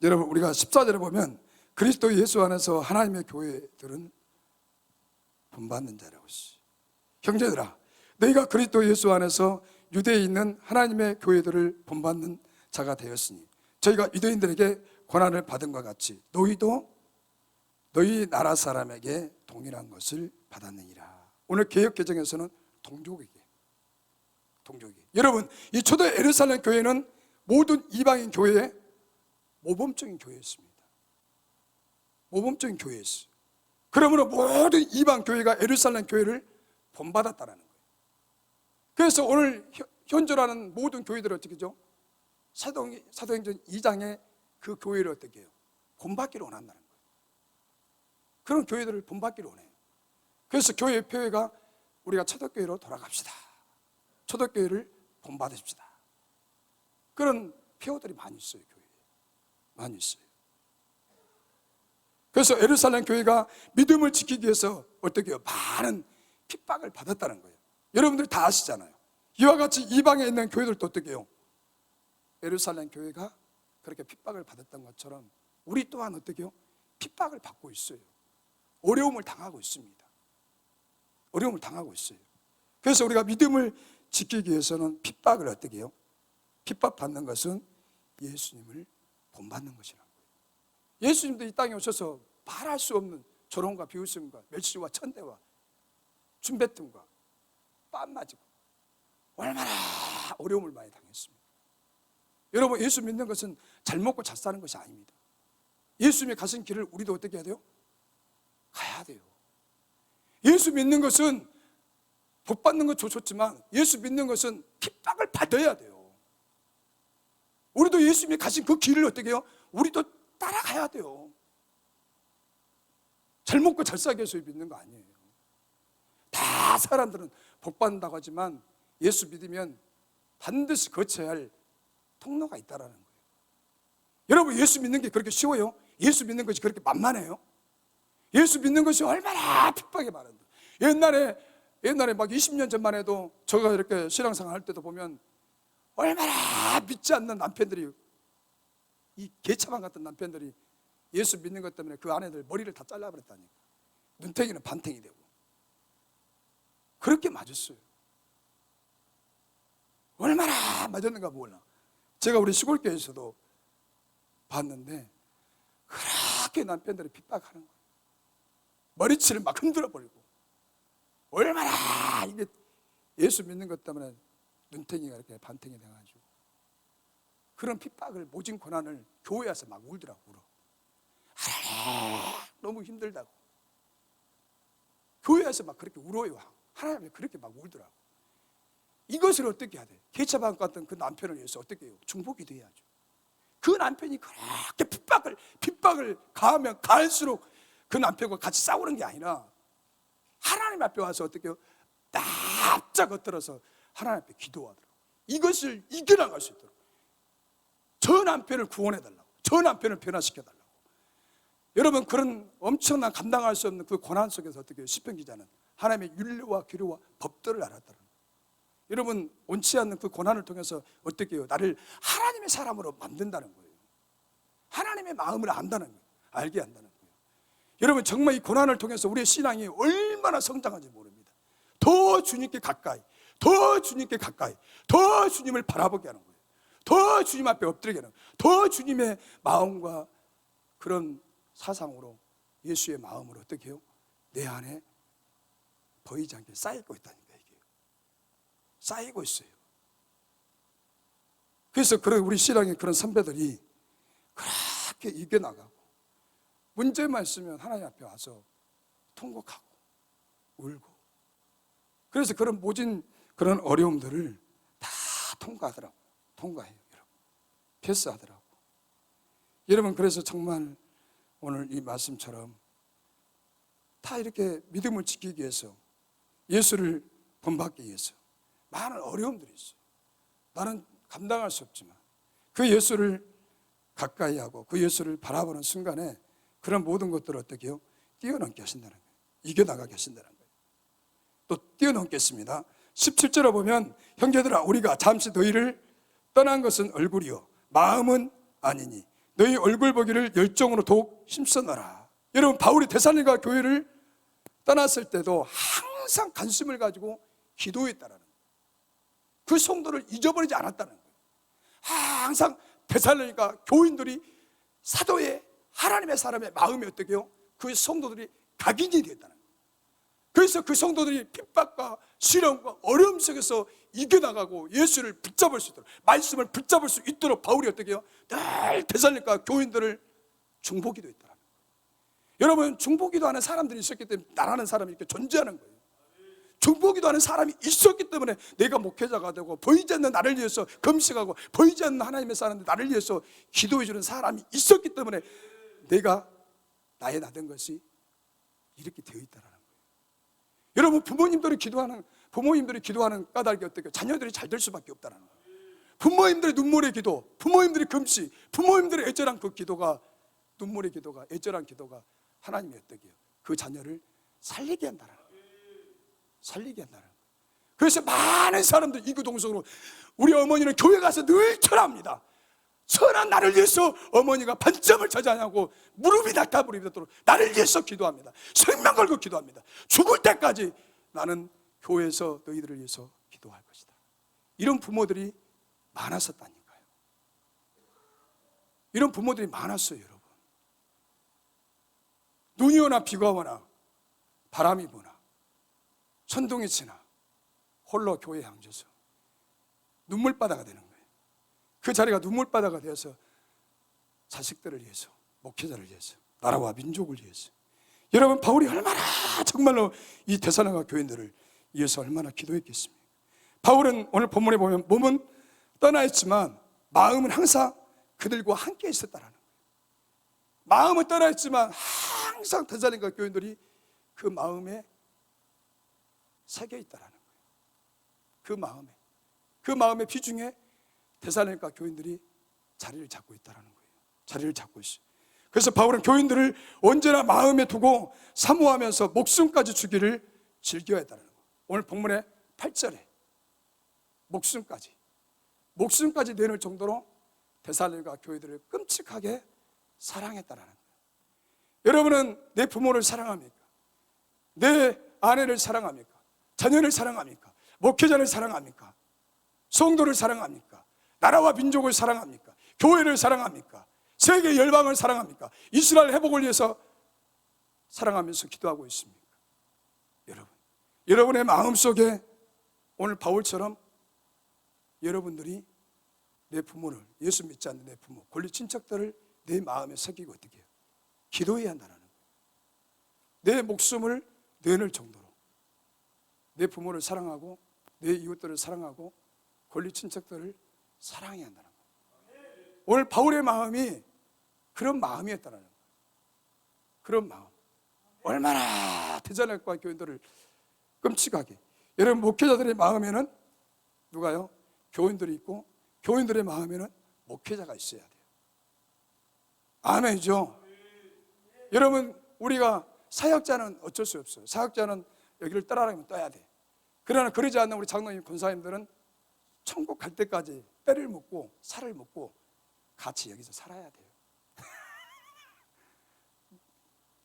여러분, 우리가 14절에 보면 그리스도 예수 안에서 하나님의 교회들은 본받는 자라고 있어요. 형제들아, 너희가 그리스도 예수 안에서 유대에 있는 하나님의 교회들을 본받는 자가 되었으니 저희가 유대인들에게 권한을 받은 것 같이 너희도 너희 나라 사람에게 동일한 것을 받았느니라. 오늘 개역개정에서는 동족에게. 여러분, 이 초대 예루살렘 교회는 모든 이방인 교회의 모범적인 교회였습니다. 모범적인 교회였어요. 그러므로 모든 이방 교회가 예루살렘 교회를 본받았다는 거예요. 그래서 오늘 현존하는 모든 교회들은 어떻게 하죠? 사도행전 2장에 그 교회를 어떻게 해요? 본받기를 원한다는 거예요. 그런 교회들을 본받기를 원해요. 그래서 교회의 표회가 우리가 초대교회로 돌아갑시다. 초대교회를 본받읍시다. 그런 표어들이 많이 있어요. 교회에 많이 있어요. 그래서 예루살렘 교회가 믿음을 지키기 위해서 어떻게 해요? 많은 핍박을 받았다는 거예요. 여러분들이 다 아시잖아요. 이와 같이 이방에 있는 교회들도 어떻게 해요? 예루살렘 교회가 그렇게 핍박을 받았던 것처럼 우리 또한 어떻게 해요? 핍박을 받고 있어요. 어려움을 당하고 있습니다. 어려움을 당하고 있어요. 그래서 우리가 믿음을 지키기 위해서는 핍박을 어떻게 해요? 핍박받는 것은 예수님을 본받는 것이라는 거예요. 예수님도 이 땅에 오셔서 말할 수 없는 조롱과 비웃음과 멸시와 천대와 준배뜸과 뺨 맞고 얼마나 어려움을 많이 당했습니다. 여러분, 예수 믿는 것은 잘 먹고 잘 사는 것이 아닙니다. 예수님이 가신 길을 우리도 어떻게 해야 돼요? 가야 돼요. 예수 믿는 것은 복 받는 건 좋지만 예수 믿는 것은 핍박을 받아야 돼요. 우리도 예수님이 가신 그 길을 어떻게 해요? 우리도 따라가야 돼요. 잘 먹고 잘 살기 위해서 믿는 거 아니에요. 다 사람들은 복 받는다고 하지만 예수 믿으면 반드시 거쳐야 할 통로가 있다라는 거예요. 여러분, 예수 믿는 게 그렇게 쉬워요? 예수 믿는 것이 그렇게 만만해요? 예수 믿는 것이 얼마나 핍박이 많은데, 옛날에 막 20년 전만 해도 제가 이렇게 신앙생활 할 때도 보면 얼마나 믿지 않는 남편들이, 이 개차반 같은 남편들이 예수 믿는 것 때문에 그 아내들 머리를 다 잘라버렸다니까. 눈탱이는 반탱이 되고 그렇게 맞았어요. 얼마나 맞았는가 몰라. 제가 우리 시골교회에서도 봤는데 그렇게 남편들이 핍박하는 거예요. 머리치를 막 흔들어 버리고, 얼마나 이게 예수 믿는 것 때문에 눈탱이가 이렇게 반탱이 돼가지고 그런 핍박을, 모진 고난을 교회 와서 막 울더라고. 울어. 너무 힘들다고. 교회 와서 막 그렇게 울어요. 하나님이 그렇게 막 울더라고. 이것을 어떻게 해야 돼? 개차반 같은 그 남편을 위해서 어떻게 해요? 중보기도 해야죠. 그 남편이 그렇게 핍박을 가하면 가할수록 그 남편과 같이 싸우는 게 아니라 하나님 앞에 와서 어떻게 해요? 납작 엎드려서 하나님 앞에 기도하더라고. 이것을 이겨나갈 수 있도록 저 남편을 구원해달라고, 저 남편을 변화시켜달라고. 여러분, 그런 엄청난 감당할 수 없는 그 고난 속에서 어떻게 해요? 시편 기자는 하나님의 윤례와 규례와 법들을 알았다는 거예요. 여러분, 원치 않는 그 고난을 통해서 어떻게 해요? 나를 하나님의 사람으로 만든다는 거예요. 하나님의 마음을 안다는 거예요. 알게 한다는 거예요. 여러분, 정말 이 고난을 통해서 우리의 신앙이 얼마나 성장한지 모릅니다. 더 주님께 가까이, 더 주님께 가까이, 더 주님을 바라보게 하는 거예요. 더 주님 앞에 엎드리게 하는 거예요. 더 주님의 마음과 그런 사상으로, 예수의 마음으로 어떻게 해요? 내 안에 보이지 않게 쌓이고 있다니까. 이게 쌓이고 있어요. 그래서 그런 우리 신앙의 그런 선배들이 그렇게 이겨나가고 문제만 있으면 하나님 앞에 와서 통곡하고 울고, 그래서 그런 모진 그런 어려움들을 다 통과해요. 여러분, 패스하더라고. 여러분, 그래서 정말 오늘 이 말씀처럼 다 이렇게 믿음을 지키기 위해서, 예수를 본받기 위해서 많은 어려움들이 있어요. 나는 감당할 수 없지만 그 예수를 가까이 하고 그 예수를 바라보는 순간에 그런 모든 것들을 어떻게 해요? 뛰어넘게 하신다는 거예요. 이겨나가게 하신다는 거예요. 또 뛰어넘겠습니다. 17절에 보면, 형제들아, 우리가 잠시 너희를 떠난 것은 얼굴이요 마음은 아니니 너희 얼굴 보기를 열정으로 더욱 힘써너라. 여러분, 바울이 데살로니가 교회를 떠났을 때도 항상 관심을 가지고 기도했다라는 거예요. 그 성도를 잊어버리지 않았다는 거예요. 항상 데살로니가 교인들이 사도의 하나님의 사람의 마음이 어떻게 해요? 그 성도들이 각인이 되었다는 거예요. 그래서 그 성도들이 핍박과 시련과 어려움 속에서 이겨나가고 예수를 붙잡을 수 있도록, 말씀을 붙잡을 수 있도록 바울이 어떻게 해요? 늘 데살로니가 교인들을 중보기도 했더라고요. 여러분, 중보기도 하는 사람들이 있었기 때문에 나라는 사람이 이렇게 존재하는 거예요. 중보기도 하는 사람이 있었기 때문에 내가 목회자가 되고, 보이지 않는 나를 위해서 금식하고, 보이지 않는 하나님의 사람들 나를 위해서 기도해 주는 사람이 있었기 때문에 내가 나의 나된 것이 이렇게 되어 있다는 거예요. 여러분, 부모님들이 기도하는 까닭이 어떻게? 자녀들이 잘 될 수밖에 없다는 거예요. 부모님들의 눈물의 기도, 부모님들의 금식, 부모님들의 애절한 그 기도가, 눈물의 기도가, 애절한 기도가 하나님이 어떻게 해요? 그 자녀를 살리게 한다는 거예요. 살리게 한다는 거예요. 그래서 많은 사람들 이구동성으로, 우리 어머니는 교회 가서 늘 철합니다. 선한 나를 위해서 어머니가 반점을 저자냐고 무릎이 닿도록 나를 위해서 기도합니다. 생명 걸고 기도합니다. 죽을 때까지 나는 교회에서 너희들을 위해서 기도할 것이다. 이런 부모들이 많았었다니까요. 이런 부모들이 많았어요, 여러분. 눈이 오나 비가 오나 바람이 부나 천둥이 치나 홀로 교회에 앉아서 눈물바다가 되는 거예요. 그 자리가 눈물바다가 되어서 자식들을 위해서, 목회자를 위해서, 나라와 민족을 위해서. 여러분, 바울이 얼마나 정말로 이 데살로니가 교인들을 위해서 얼마나 기도했겠습니까? 바울은 오늘 본문에 보면 몸은 떠나 있지만 마음은 항상 그들과 함께 있었다라는 거예요. 마음은 떠나 있지만 항상 데살로니가 교인들이 그 마음에 새겨 있다라는 거예요. 그 마음의 비중에 데살로니가 교인들이 자리를 잡고 있다라는 거예요. 자리를 잡고 있어요. 그래서 바울은 교인들을 언제나 마음에 두고 사모하면서 목숨까지 주기를 즐겨야 했다는 거예요. 오늘 본문의 8절에 목숨까지 내놓을 정도로 데살로니가 교회들을 끔찍하게 사랑했다라는 거예요. 여러분은 내 부모를 사랑합니까? 내 아내를 사랑합니까? 자녀를 사랑합니까? 목회자를 사랑합니까? 성도를 사랑합니까? 나라와 민족을 사랑합니까? 교회를 사랑합니까? 세계 열방을 사랑합니까? 이스라엘 회복을 위해서 사랑하면서 기도하고 있습니까? 여러분의 마음속에 오늘 바울처럼 여러분들이 내 부모를, 예수 믿지 않는 내 부모, 권리 친척들을 내 마음에 새기고 어떻게 해요? 기도해야 한다는 거예요. 내 목숨을 내놓을 정도로 내 부모를 사랑하고 내 이웃들을 사랑하고 권리 친척들을 사랑해야 한다는 거예요. 오늘 바울의 마음이 그런 마음이었다는 거예요. 그런 마음. 얼마나 데살로니가 교인들을 끔찍하게. 여러분, 목회자들의 마음에는 누가요? 교인들이 있고 교인들의 마음에는 목회자가 있어야 돼요. 아멘이죠? 여러분, 우리가 사역자는 어쩔 수 없어요. 사역자는 여기를 떠나라면 떠야 돼. 그러나 그러지 않는 우리 장로님, 권사님들은 천국 갈 때까지 뼈를 묻고 살을 묻고 같이 여기서 살아야 돼요.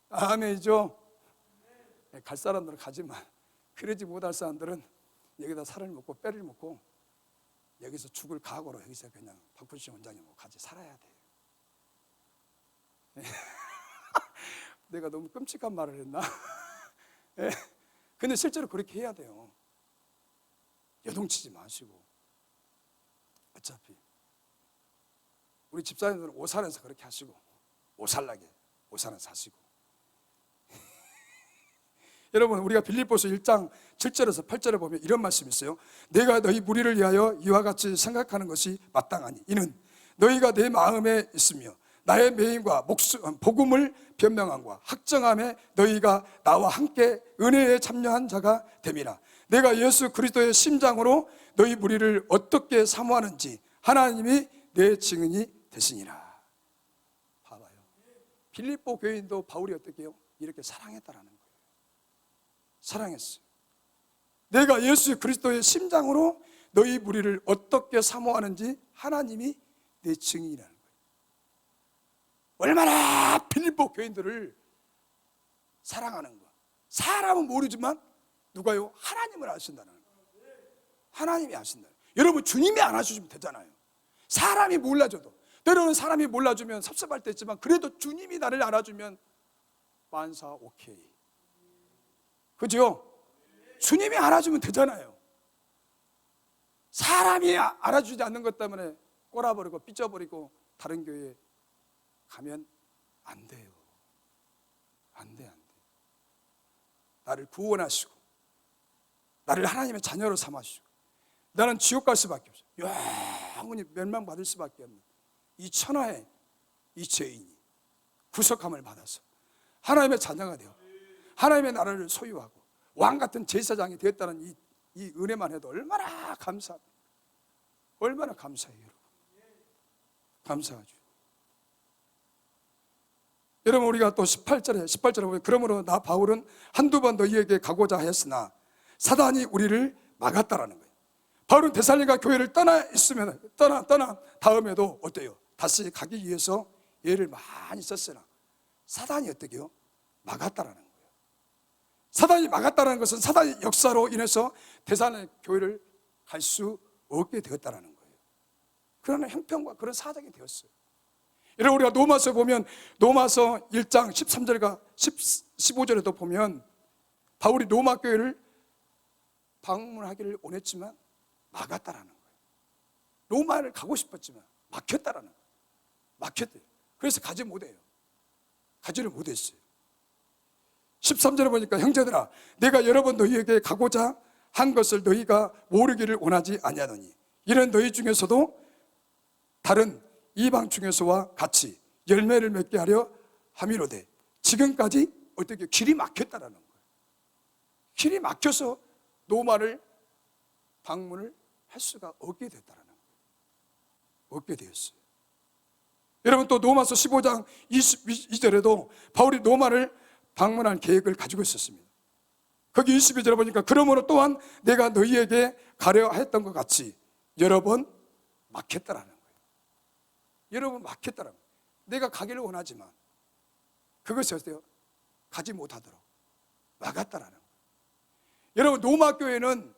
아멘이죠? 갈 사람들은 가지만 그러지 못할 사람들은 여기다 살을 묻고 뼈를 묻고 여기서 죽을 각오로 여기서 그냥 박훈식 원장님하고 같이 살아야 돼요. 내가 너무 끔찍한 말을 했나? 근데 실제로 그렇게 해야 돼요. 여동치지 마시고. 어차피 우리 집사님들은 오산에서 그렇게 하시고 오살나게 오산에 사시고. 여러분, 우리가 빌립보서 1장 7절에서 8절에 보면 이런 말씀이 있어요. 내가 너희 무리를 위하여 이와 같이 생각하는 것이 마땅하니 이는 너희가 내 마음에 있으며 나의 매임과 복음을 변명함과 학정함에 너희가 나와 함께 은혜에 참여한 자가 됨이라. 내가 예수 그리스도의 심장으로 너희 무리를 어떻게 사모하는지 하나님이 내 증인이 되시니라. 봐봐요. 빌립보 교인도 바울이 어떻게 해요? 이렇게 사랑했다라는 거예요. 사랑했어요. 내가 예수 그리스도의 심장으로 너희 무리를 어떻게 사모하는지 하나님이 내 증인이라는 거예요. 얼마나 빌립보 교인들을 사랑하는 거야. 사람은 모르지만 누가요? 하나님을 아신다는 거예요. 하나님이 아신다. 여러분, 주님이 안아주시면 되잖아요. 사람이 몰라줘도, 때로는 사람이 몰라주면 섭섭할 때 있지만 그래도 주님이 나를 알아주면 만사 오케이. 그죠? 주님이 알아주면 되잖아요. 사람이 알아주지 않는 것 때문에 꼬라버리고 삐져버리고 다른 교회에 가면 안 돼요. 안 돼. 나를 구원하시고 나를 하나님의 자녀로 삼으시고 나는 지옥 갈 수밖에 없어요. 영원히 멸망받을 수밖에 없는 이 천하의 이 죄인이 구속함을 받아서 하나님의 자녀가 되어 하나님의 나라를 소유하고 왕같은 제사장이 되었다는 이 은혜만 해도 얼마나 감사합니다. 얼마나 감사해요, 여러분. 감사하죠. 여러분, 우리가 또 18절에 보면 그러므로 나 바울은 한두 번 너희에게 가고자 하였으나 사단이 우리를 막았다라는 거예요. 바울은 데살로니가 교회를 떠나 다음에도 어때요? 다시 가기 위해서 애를 많이 썼으나 사단이 어떻게 해요? 막았다라는 거예요. 사단이 막았다는 것은 사단의 역사로 인해서 데살로니가 교회를 갈 수 없게 되었다는 거예요. 그러나 형편과 그런 사정이 되었어요. 여러분, 우리가 로마서 보면 로마서 1장 13절과 15절에도 보면 바울이 로마 교회를 방문하기를 원했지만 막았다라는 거예요. 로마를 가고 싶었지만 막혔다라는 거예요. 막혔대요. 그래서 가지를 못했어요. 13절에 보니까 형제들아, 내가 여러 번 너희에게 가고자 한 것을 너희가 모르기를 원하지 아니하노니 이는 너희 중에서도 다른 이방 중에서와 같이 열매를 맺게 하려 함이로되 지금까지 어떻게 길이 막혔다라는 거예요. 길이 막혀서 로마를 방문을 할 수가 없게 됐다라는 거예요. 없게 되었어요. 여러분, 또 로마서 15장 22절에도 바울이 로마를 방문할 계획을 가지고 있었습니다. 거기 22절에 보니까 그러므로 또한 내가 너희에게 가려 했던 것 같이 여러 번 막혔다라는 거예요. 여러 번 막혔다라는 거예요. 내가 가기를 원하지만 그것이 어때요? 가지 못하도록 막았다라는 거예요. 여러분, 로마 교회는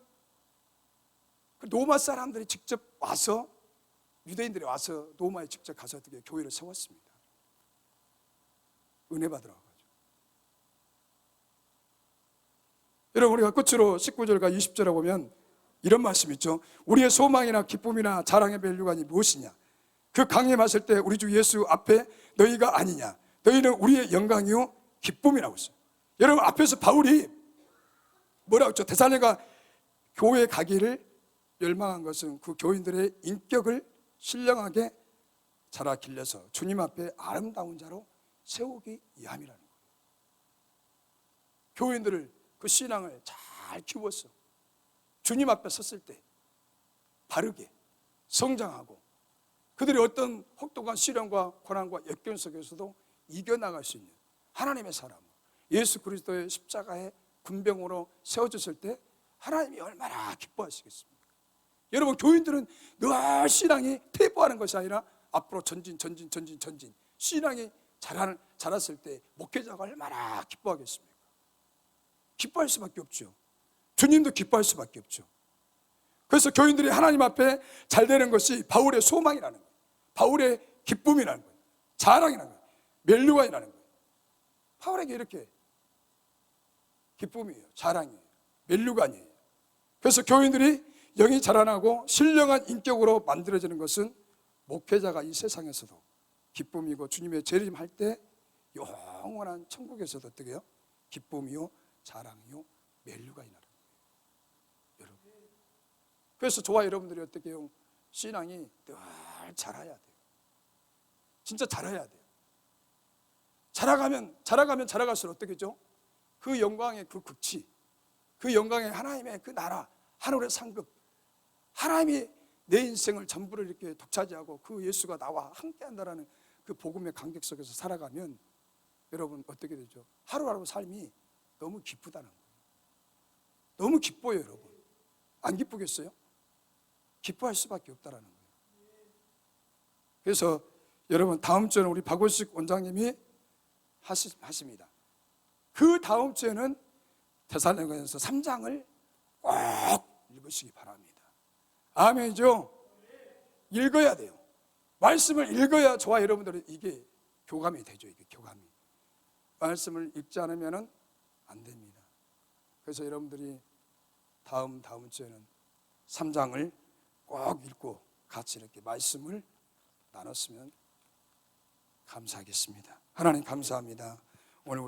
그 로마 사람들이 직접 와서, 유대인들이 와서 로마에 직접 가서 어떻게 교회를 세웠습니다. 은혜 받으러 가죠. 여러분, 우리가 끝으로 19절과 20절에 보면 이런 말씀이 있죠. 우리의 소망이나 기쁨이나 자랑의 밸류관이 무엇이냐? 그 강림하실 때 우리 주 예수 앞에 너희가 아니냐? 너희는 우리의 영광이요 기쁨이라고 했어요. 여러분, 앞에서 바울이 뭐라고 했죠? 데살로니가 교회에 가기를 열망한 것은 그 교인들의 인격을 신령하게 자라 길러서 주님 앞에 아름다운 자로 세우기 위함이라는 거예요. 교인들을, 그 신앙을 잘 키워서 주님 앞에 섰을 때 바르게 성장하고 그들이 어떤 혹독한 시련과 고난과 역경 속에서도 이겨나갈 수 있는 하나님의 사람, 예수 그리스도의 십자가의 군병으로 세워졌을 때 하나님이 얼마나 기뻐하시겠습니까? 여러분, 교인들은 늘 신앙이 퇴보하는 것이 아니라 앞으로 전진. 신앙이 자랐을 때 목회자가 얼마나 기뻐하겠습니까? 기뻐할 수밖에 없죠. 주님도 기뻐할 수밖에 없죠. 그래서 교인들이 하나님 앞에 잘 되는 것이 바울의 소망이라는 거예요. 바울의 기쁨이라는 거예요. 자랑이라는 거예요. 멸류관이라는 거예요. 바울에게 이렇게 기쁨이에요. 자랑이에요. 멸류관이에요. 그래서 교인들이 영이 자라나고 신령한 인격으로 만들어지는 것은 목회자가 이 세상에서도 기쁨이고 주님의 재림할 때 영원한 천국에서도 어떻게 해요? 기쁨이요, 자랑이요, 멸류관이라는 거예요. 여러분, 그래서 저와 여러분들이 어떻게 해요? 신앙이 늘 자라야 돼요. 진짜 자라야 돼요. 자라가면 자라갈수록 어떻게 죠? 그 영광의 그 극치, 그 영광의 하나님의 그 나라, 하늘의 상급, 하나님이 내 인생을 전부를 이렇게 독차지하고 그 예수가 나와 함께한다라는 그 복음의 감격 속에서 살아가면 여러분 어떻게 되죠? 하루하루 삶이 너무 기쁘다는 거예요. 너무 기뻐요, 여러분. 안 기쁘겠어요? 기뻐할 수밖에 없다라는 거예요. 그래서 여러분, 다음 주에는 우리 박원식 원장님이 하십니다. 그 다음 주에는 데살로니가전서 3장을 꼭 읽으시기 바랍니다. 아멘이죠? 읽어야 돼요. 말씀을 읽어야 저와 여러분들은 이게 교감이 되죠. 이게 교감이. 말씀을 읽지 않으면 안 됩니다. 그래서 여러분들이 다음 주에는 3장을 꼭 읽고 같이 이렇게 말씀을 나눴으면 감사하겠습니다. 하나님 감사합니다.